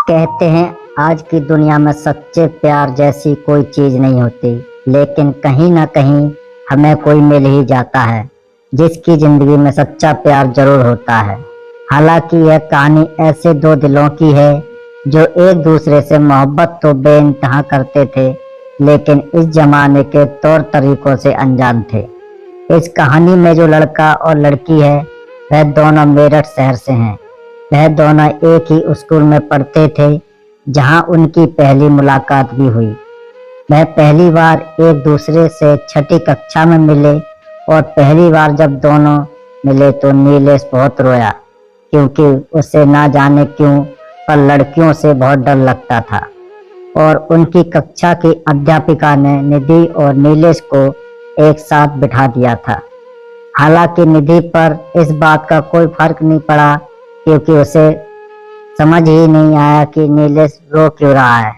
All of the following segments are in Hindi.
कहते हैं आज की दुनिया में सच्चे प्यार जैसी कोई चीज नहीं होती, लेकिन कहीं ना कहीं हमें कोई मिल ही जाता है जिसकी जिंदगी में सच्चा प्यार जरूर होता है। हालांकि यह कहानी ऐसे दो दिलों की है जो एक दूसरे से मोहब्बत तो बेइंतहा करते थे, लेकिन इस जमाने के तौर तरीकों से अनजान थे। इस कहानी में जो लड़का और लड़की है वह दोनों मेरठ शहर से हैं। वह दोनों एक ही स्कूल में पढ़ते थे जहां उनकी पहली मुलाकात भी हुई। वह पहली बार एक दूसरे से छठी कक्षा में मिले और पहली बार जब दोनों मिले तो नीलेश बहुत रोया, क्योंकि उसे ना जाने क्यों पर लड़कियों से बहुत डर लगता था। और उनकी कक्षा की अध्यापिका ने निधि और नीलेश को एक साथ बिठा दिया था। हालांकि निधि पर इस बात का कोई फर्क नहीं पड़ा, क्योंकि उसे समझ ही नहीं आया कि नीलेश रो क्यों रहा है।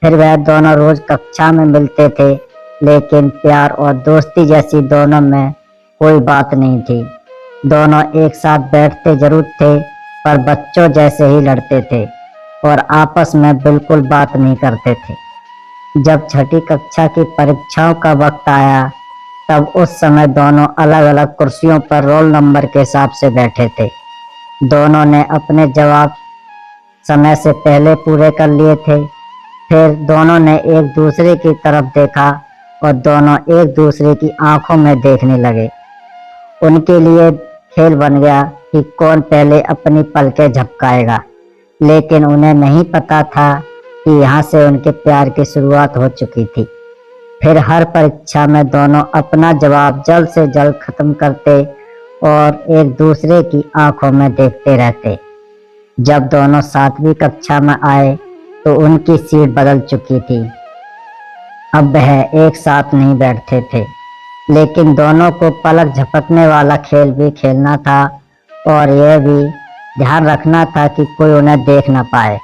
फिर वह दोनों रोज कक्षा में मिलते थे, लेकिन प्यार और दोस्ती जैसी दोनों में कोई बात नहीं थी। दोनों एक साथ बैठते जरूर थे, पर बच्चों जैसे ही लड़ते थे और आपस में बिल्कुल बात नहीं करते थे। जब छठी कक्षा की परीक्षाओं का वक्त आया, तब उस समय दोनों अलग अलग कुर्सियों पर रोल नंबर के हिसाब से बैठे थे। दोनों ने अपने जवाब समय से पहले पूरे कर लिए थे। फिर दोनों ने एक दूसरे की तरफ देखा और दोनों एक दूसरे की आंखों में देखने लगे। उनके लिए खेल बन गया कि कौन पहले अपनी पलकें झपकाएगा, लेकिन उन्हें नहीं पता था कि यहाँ से उनके प्यार की शुरुआत हो चुकी थी। फिर हर परीक्षा में दोनों अपना जवाब जल्द से जल्द खत्म करते और एक दूसरे की आंखों में देखते रहते। जब दोनों 7वीं कक्षा में आए तो उनकी सीट बदल चुकी थी। अब वह एक साथ नहीं बैठते थे, लेकिन दोनों को पलक झपकने वाला खेल भी खेलना था और यह भी ध्यान रखना था कि कोई उन्हें देख ना पाए।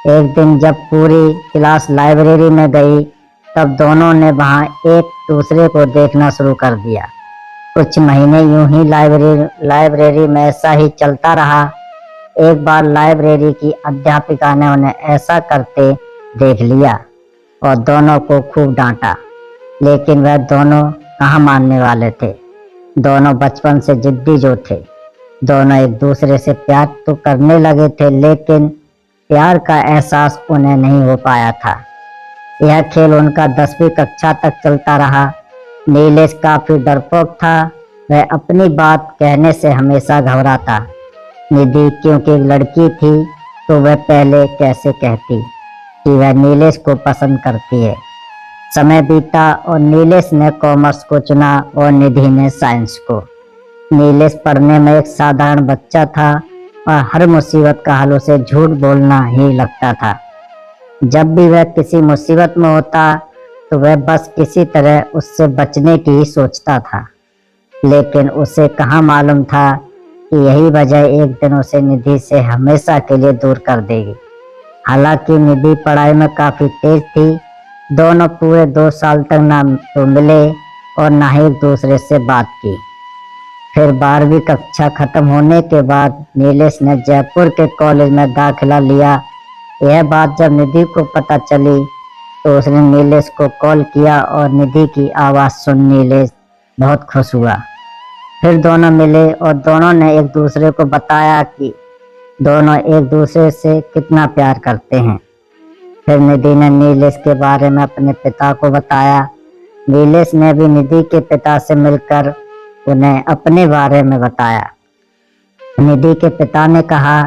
एक दिन जब पूरी क्लास लाइब्रेरी में गई, तब दोनों ने वहां एक दूसरे को देखना शुरू कर दिया। कुछ महीने यूं ही लाइब्रेरी में ऐसा ही चलता रहा। एक बार लाइब्रेरी की अध्यापिका ने उन्हें ऐसा करते देख लिया और दोनों को खूब डांटा, लेकिन वह दोनों कहाँ मानने वाले थे। दोनों बचपन से जिद्दी जो थे। दोनों एक दूसरे से प्यार तो करने लगे थे, लेकिन प्यार का एहसास उन्हें नहीं हो पाया था। यह खेल उनका 10वीं कक्षा तक चलता रहा। नीलेश काफी डरपोक था। वह अपनी बात कहने से हमेशा घबराता। निधि क्योंकि एक लड़की थी, तो वह पहले कैसे कहती कि वह नीलेश को पसंद करती है। समय बीता और नीलेश ने कॉमर्स को चुना और निधि ने साइंस को। नीलेश पढ़ने में एक साधारण बच्चा था और हर मुसीबत का हल उसे झूठ बोलना ही लगता था। जब भी वह किसी मुसीबत में होता तो वह बस किसी तरह उससे बचने की ही सोचता था, लेकिन उसे कहाँ मालूम था कि यही वजह एक दिन उसे निधि से हमेशा के लिए दूर कर देगी। हालांकि निधि पढ़ाई में काफी तेज थी। दोनों पूरे 2 साल तक ना तो मिले और ना ही एक दूसरे से बात की। फिर 12वीं कक्षा खत्म होने के बाद नीलेश ने जयपुर के कॉलेज में दाखिला लिया। यह बात जब निधि को पता चली तो उसने नीलेश को कॉल किया और निधि की आवाज़ सुन नीलेश बहुत खुश हुआ। फिर दोनों मिले और दोनों ने एक दूसरे को बताया कि दोनों एक दूसरे से कितना प्यार करते हैं। फिर निधि ने नीलेश के बारे में अपने पिता को बताया। नीलेश ने भी निधि के पिता से मिलकर उन्हें अपने बारे में बताया। निधि के पिता ने कहा,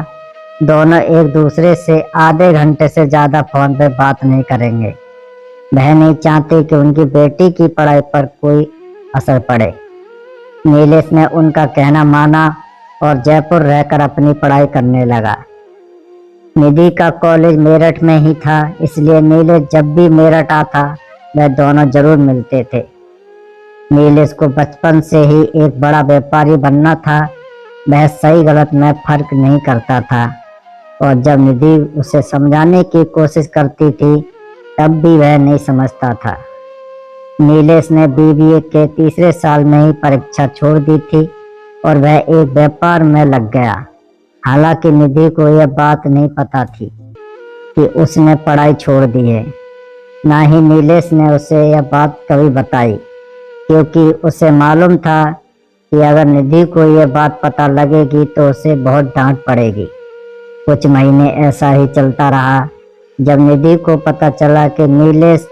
दोनों एक दूसरे से आधे घंटे से ज़्यादा फोन पे बात नहीं करेंगे। वह नहीं चाहते कि उनकी बेटी की पढ़ाई पर कोई असर पड़े। नीलेश ने उनका कहना माना और जयपुर रहकर अपनी पढ़ाई करने लगा। निधि का कॉलेज मेरठ में ही था, इसलिए नीलेश जब भी मेरठ आता वह दोनों जरूर मिलते थे। नीलेश को बचपन से ही एक बड़ा व्यापारी बनना था। वह सही गलत में फर्क नहीं करता था और जब निधि उसे समझाने की कोशिश करती थी तब भी वह नहीं समझता था। नीलेश ने बीबीए के 3रे साल में ही परीक्षा छोड़ दी थी और वह एक व्यापार में लग गया। हालांकि निधि को यह बात नहीं पता थी। कि उसने पढ़ाई छोड़ दी है। ना ही नीलेश ने उसे यह बात कभी बताई, क्योंकि उसे मालूम था कि अगर निधि को यह बात पता लगेगी तो उसे बहुत डांट पड़ेगी। कुछ महीने ऐसा ही चलता रहा। जब निधि को पता चला कि नीलेश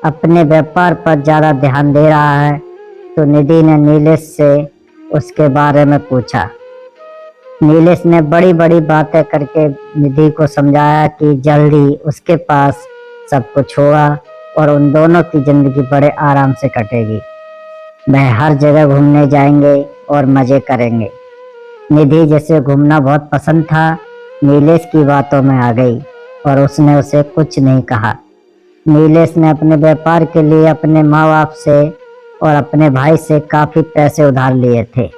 अपने व्यापार पर ज़्यादा ध्यान दे रहा है, तो निधि ने नीलेश से उसके बारे में पूछा। नीलेश ने बड़ी बड़ी बातें करके निधि को समझाया कि जल्दी उसके पास सब कुछ होगा और उन दोनों की जिंदगी बड़े आराम से कटेगी। वह हर जगह घूमने जाएंगे और मजे करेंगे। निधि जैसे घूमना बहुत पसंद था, नीलेश की बातों में आ गई और उसने उसे कुछ नहीं कहा। नीलेश ने अपने व्यापार के लिए अपने माँ बाप से और अपने भाई से काफ़ी पैसे उधार लिए थे।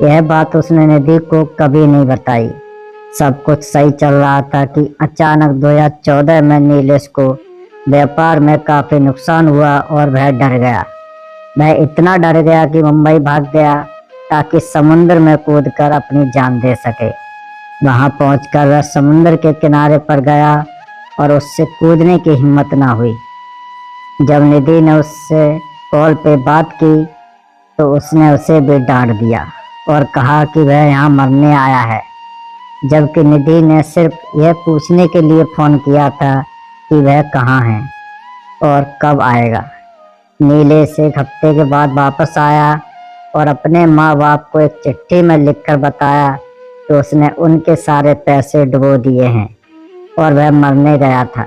यह बात उसने निधि को कभी नहीं बताई। सब कुछ सही चल रहा था कि अचानक 2014 में नीलेश को व्यापार में काफ़ी नुकसान हुआ और वह डर गया। वह इतना डर गया कि मुंबई भाग गया ताकि समुद्र में कूदकर अपनी जान दे सके। वहां पहुंचकर वह समुद्र के किनारे पर गया और उससे कूदने की हिम्मत ना हुई। जब निधि ने उससे कॉल पे बात की तो उसने उसे भी डांट दिया और कहा कि वह यहाँ मरने आया है, जबकि निधि ने सिर्फ यह पूछने के लिए फ़ोन किया था कि वह कहाँ है और कब आएगा। नीलेश एक हफ्ते के बाद वापस आया और अपने माँ बाप को एक चिट्ठी में लिखकर बताया कि उसने उनके सारे पैसे डुबो दिए हैं और वह मरने गया था,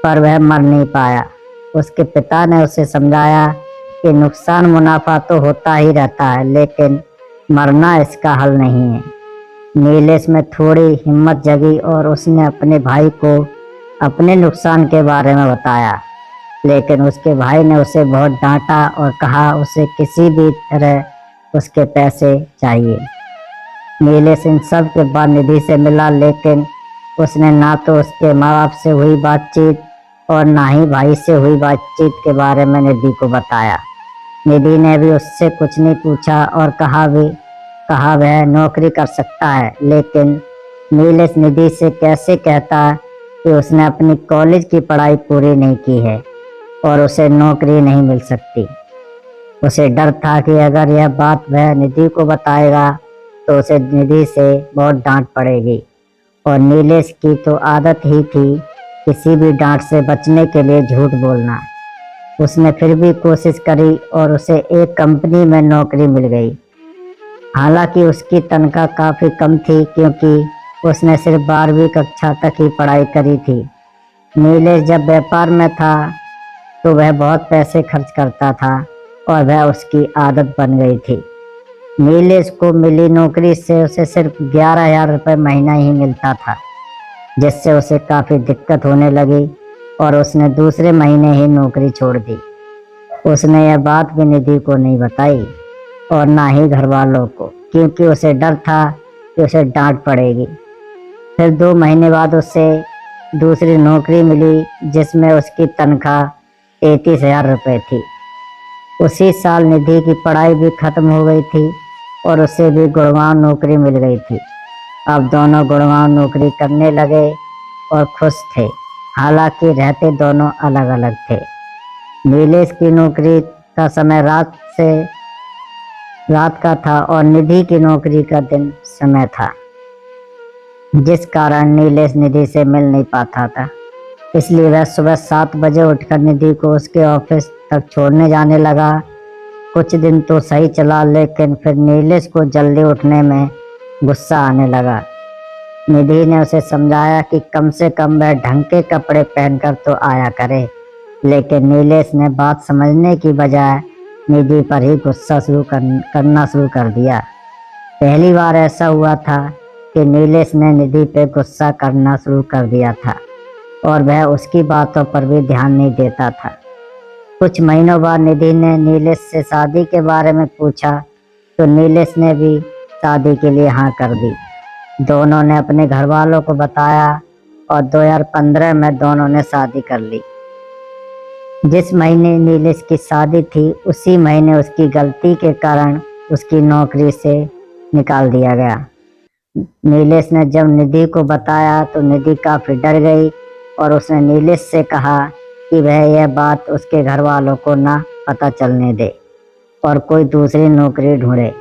पर वह मर नहीं पाया। उसके पिता ने उसे समझाया कि नुकसान मुनाफा तो होता ही रहता है, लेकिन मरना इसका हल नहीं है। नीलेश में थोड़ी हिम्मत जगी और उसने अपने भाई को अपने नुकसान के बारे में बताया, लेकिन उसके भाई ने उसे बहुत डांटा और कहा उसे किसी भी तरह उसके पैसे चाहिए। नीलेश इन सब के बाद निधि से मिला, लेकिन उसने ना तो उसके माँ बाप से हुई बातचीत और ना ही भाई से हुई बातचीत के बारे में निधि को बताया। निधि ने भी उससे कुछ नहीं पूछा और कहा वह नौकरी कर सकता है, लेकिन नीलेश निधि से कैसे कहता कि उसने अपनी कॉलेज की पढ़ाई पूरी नहीं की है और उसे नौकरी नहीं मिल सकती। उसे डर था कि अगर यह बात वह निधि को बताएगा तो उसे निधि से बहुत डांट पड़ेगी, और नीलेश की तो आदत ही थी किसी भी डांट से बचने के लिए झूठ बोलना। उसने फिर भी कोशिश करी और उसे एक कंपनी में नौकरी मिल गई। हालांकि उसकी तनख्वाह काफ़ी कम थी, क्योंकि उसने सिर्फ 12वीं कक्षा तक ही पढ़ाई करी थी। नीलेश जब व्यापार में था तो वह बहुत पैसे खर्च करता था और वह उसकी आदत बन गई थी। नीलेश को मिली नौकरी से उसे सिर्फ 11,000 रुपये महीना ही मिलता था, जिससे उसे काफ़ी दिक्कत होने लगी और उसने दूसरे महीने ही नौकरी छोड़ दी। उसने यह बात भी निधि को नहीं बताई और ना ही घर वालों को, क्योंकि उसे डर था कि उसे डांट पड़ेगी। फिर 2 महीने बाद उसे दूसरी नौकरी मिली, जिसमें उसकी तनख्वाह 33,000 रुपये थी। उसी साल निधि की पढ़ाई भी खत्म हो गई थी और उसे भी गुड़गांव नौकरी मिल गई थी। अब दोनों गुड़गांव नौकरी करने लगे और खुश थे, हालांकि रहते दोनों अलग अलग थे। नीलेश की नौकरी का समय रात का था और निधि की नौकरी का दिन समय था, जिस कारण नीलेश निधि से मिल नहीं पाता था। इसलिए वह सुबह 7 बजे उठकर निधि को उसके ऑफिस तक छोड़ने जाने लगा। कुछ दिन तो सही चला, लेकिन फिर नीलेश को जल्दी उठने में गुस्सा आने लगा। निधि ने उसे समझाया कि कम से कम वह ढंग के कपड़े पहनकर तो आया करे, लेकिन नीलेश ने बात समझने की बजाय निधि पर ही गुस्सा करना शुरू कर दिया। पहली बार ऐसा हुआ था कि नीलेश ने निधि पे गुस्सा करना शुरू कर दिया था और वह उसकी बातों पर भी ध्यान नहीं देता था। कुछ महीनों बाद निधि ने नीलेश से शादी के बारे में पूछा तो नीलेश ने भी शादी के लिए हाँ कर दी। दोनों ने अपने घर वालों को बताया और 2015 में दोनों ने शादी कर ली। जिस महीने नीलेश की शादी थी, उसी महीने उसकी गलती के कारण उसकी नौकरी से निकाल दिया गया। नीलेश ने जब निधि को बताया तो निधि काफी डर गई और उसने नीलेश से कहा कि वह यह बात उसके घर वालों को ना पता चलने दे और कोई दूसरी नौकरी ढूंढे।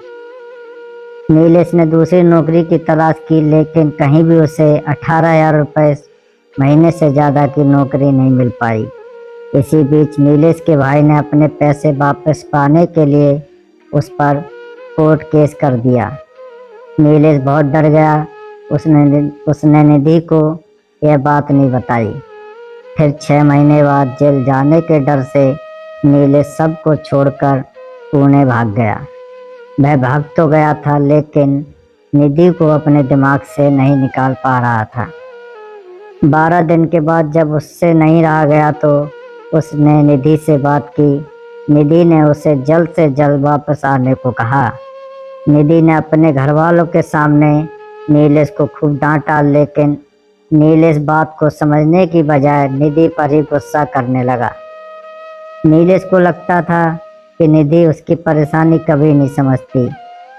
नीलेश ने दूसरी नौकरी की तलाश की, लेकिन कहीं भी उसे 18,000 रुपये महीने से ज़्यादा की नौकरी नहीं मिल पाई। इसी बीच नीलेश के भाई ने अपने पैसे वापस पाने के लिए उस पर कोर्ट केस कर दिया। नीलेश बहुत डर गया। उसने निधि को यह बात नहीं बताई। फिर 6 महीने बाद जेल जाने के डर से नीलेश सबको छोड़कर पुणे भाग गया। वह भाग तो गया था, लेकिन निधि को अपने दिमाग से नहीं निकाल पा रहा था। 12 दिन के बाद जब उससे नहीं रहा गया तो उसने निधि से बात की। निधि ने उसे जल्द से जल्द वापस आने को कहा। निधि ने अपने घर वालों के सामने नीलेश को खूब डांटा, लेकिन नीलेश बात को समझने की बजाय निधि पर ही गुस्सा करने लगा। नीलेश को लगता था कि निधि उसकी परेशानी कभी नहीं समझती,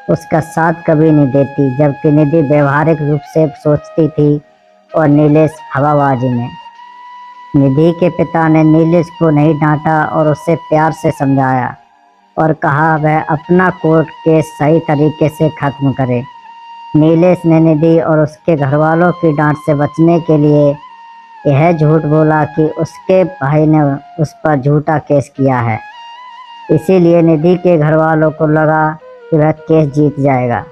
उसका साथ कभी नहीं देती, जबकि निधि व्यवहारिक रूप से सोचती थी और नीलेश हवाबाजी में। निधि के पिता ने नीलेश को नहीं डांटा और उसे प्यार से समझाया और कहा वह अपना कोर्ट केस सही तरीके से खत्म करे। नीलेश ने निधि और उसके घर वालों की डांट से बचने के लिए यह झूठ बोला कि उसके भाई ने उस पर झूठा केस किया है। इसीलिए निधि के घर वालों को लगा कि वह केस जीत जाएगा।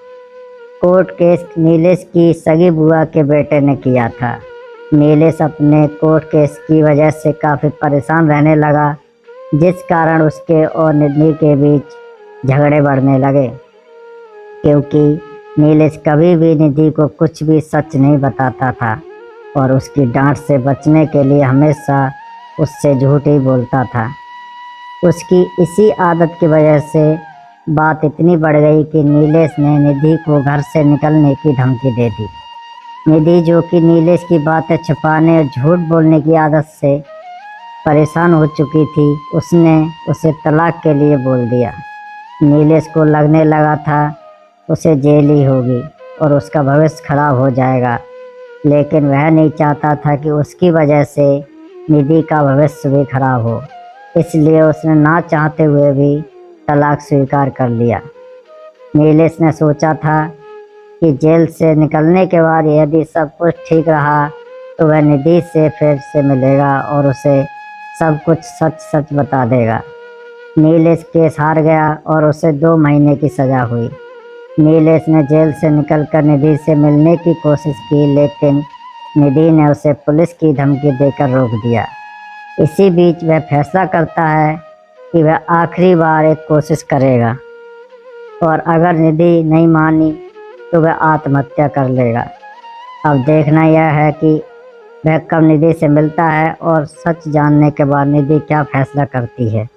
कोर्ट केस नीलेश की सगी बुआ के बेटे ने किया था। नीलेश अपने कोर्ट केस की वजह से काफ़ी परेशान रहने लगा, जिस कारण उसके और निधि के बीच झगड़े बढ़ने लगे, क्योंकि नीलेश कभी भी निधि को कुछ भी सच नहीं बताता था और उसकी डांट से बचने के लिए हमेशा उससे झूठ ही बोलता था। उसकी इसी आदत की वजह से बात इतनी बढ़ गई कि नीलेश ने निधि को घर से निकलने की धमकी दे दी। निधि, जो कि नीलेश की बातें छुपाने और झूठ बोलने की आदत से परेशान हो चुकी थी, उसने उसे तलाक के लिए बोल दिया। नीलेश को लगने लगा था उसे जेल ही होगी और उसका भविष्य खराब हो जाएगा, लेकिन वह नहीं चाहता था कि उसकी वजह से निधि का भविष्य भी खराब हो। इसलिए उसने ना चाहते हुए भी तलाक स्वीकार कर लिया। नीलेश ने सोचा था कि जेल से निकलने के बाद यदि सब कुछ ठीक रहा तो वह निधि से फिर से मिलेगा और उसे सब कुछ सच सच बता देगा। नीलेश केस हार गया और उसे 2 महीने की सज़ा हुई। नीलेश ने जेल से निकलकर निधि से मिलने की कोशिश की, लेकिन निधि ने उसे पुलिस की धमकी देकर रोक दिया। इसी बीच वह फैसला करता है कि वह आखिरी बार एक कोशिश करेगा और अगर निधि नहीं मानी तो वह आत्महत्या कर लेगा। अब देखना यह है कि वह कब निधि से मिलता है और सच जानने के बाद निधि क्या फैसला करती है।